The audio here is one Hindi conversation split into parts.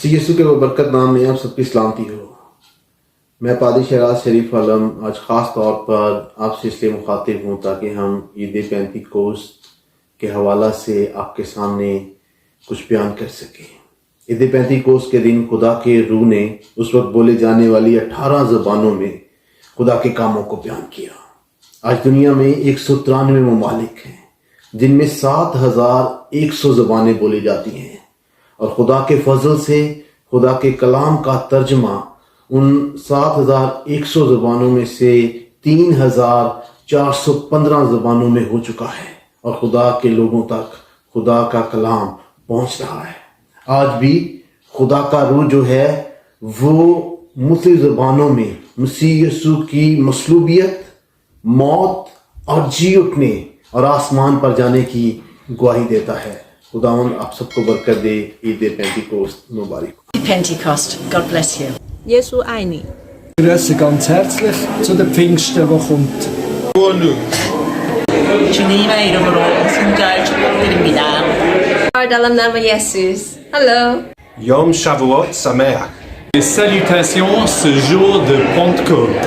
यीशु के बरकत नाम में आप सबकी सलामती हो। मैं पादी शराज शरीफ आलम आज ख़ास तौर पर आपसे इसलिए मुखातिब हूँ ताकि हम ईद पेंटिकोस्ट के हवाला से आपके सामने कुछ बयान कर सकें। ईद पेंटिकोस्ट के दिन खुदा के रूह ने उस वक्त बोले जाने वाली 18 ज़बानों में खुदा के कामों को बयान किया। आज दुनिया में 193 ममालिक हैं जिनमें 7100 ज़बानें बोली जाती हैं और खुदा के फजल से खुदा के कलाम का तर्जमा उन 7100 ज़बानों में से 3415 ज़बानों में हो चुका है और खुदा के लोगों तक खुदा का कलाम पहुंच रहा है। आज भी खुदा का रूह जो है वो मुख्तलिफ ज़बानों में मसीह यीशु की मसलूबियत, मौत और जी उठने और आसमान पर जाने की गवाही देता है। खुदावंद आप सबको बरकत दे। Eid Pentecost Mubarak. Pentecost, God bless you. Jesu Aini. Ich grüße ganz herzlich zu den Pfingsten, die kommt. 주님의 이름으로 성잘 축복드립니다. Dalam nama Yesus. Hello. Yom Shavuot Sameach. Les salutations ce jour de Pentecôte.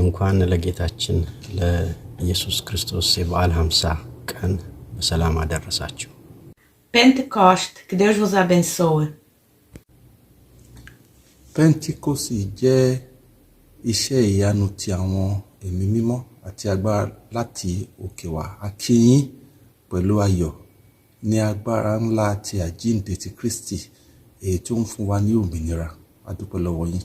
እንኳን ለጌታችን ለኢየሱስ ክርስቶስ የበዓል 50 ቀን በሰላም አደረሳችሁ። Pentecost, que Deus vos abençoe. Pentecost jẹ́ iṣẹ́ ìyanu ti àwọn ẹ̀mí mímọ́ àti agbára láti òkè wá. A kí yín pẹ̀lú ayọ̀ ní agbára ńlá ti àjíǹde ti Kristi èyí tó ń fún wa ní òmìnira. A dúpẹ́ lọ́wọ́ yín.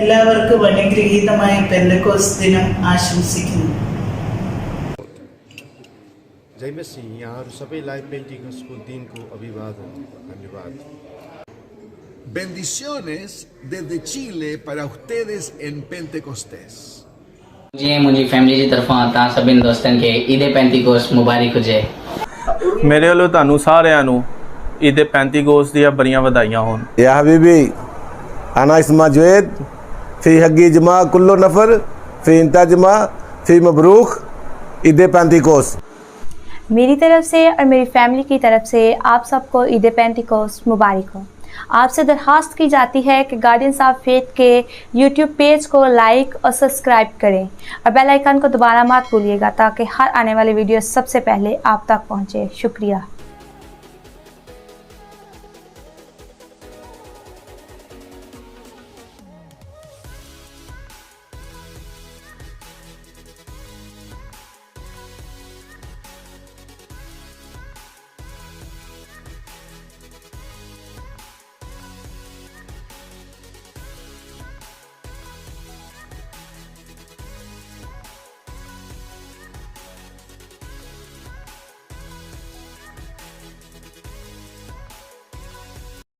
എല്ലാവർക്കും അനുഗ്രഹീതമായ പെന്തക്കോസ്ത് ദിനം ആശംസിക്കുന്നു. जय मसीह यहाँहरू सबैलाई पेन्टिकोस्टको दिनको अभिवादन धन्यवाद। Bendiciones desde Chile para ustedes en Pentecostés. जी मुझे फैमिली की तरफों आता सभी दोस्तों के ईद पेंटिकोस्ट मुबारक हो जाए। मेरे ਵੱਲੋਂ ਤੁਹਾਨੂੰ ਸਾਰਿਆਂ ਨੂੰ ईद पेंटिकोस्ट ਦੀਆਂ ਬੜੀਆਂ ਵਧਾਈਆਂ ਹੋਣ। या हबीबी अना इस्मा जुएद फी हगी जमा कुल्लो नफर फी इंतजमा फी मबरूक ईद पेंटिकोस्ट। मेरी तरफ से और मेरी फैमिली की तरफ से आप सबको ईद पेंटिकोस्ट मुबारक हो। आपसे दरख्वास्त की जाती है कि गार्डियंस ऑफ फेथ के यूट्यूब पेज को लाइक और सब्सक्राइब करें और बेल आइकन को दोबारा मत भूलिएगा ताकि हर आने वाली वीडियो सबसे पहले आप तक पहुंचे। शुक्रिया।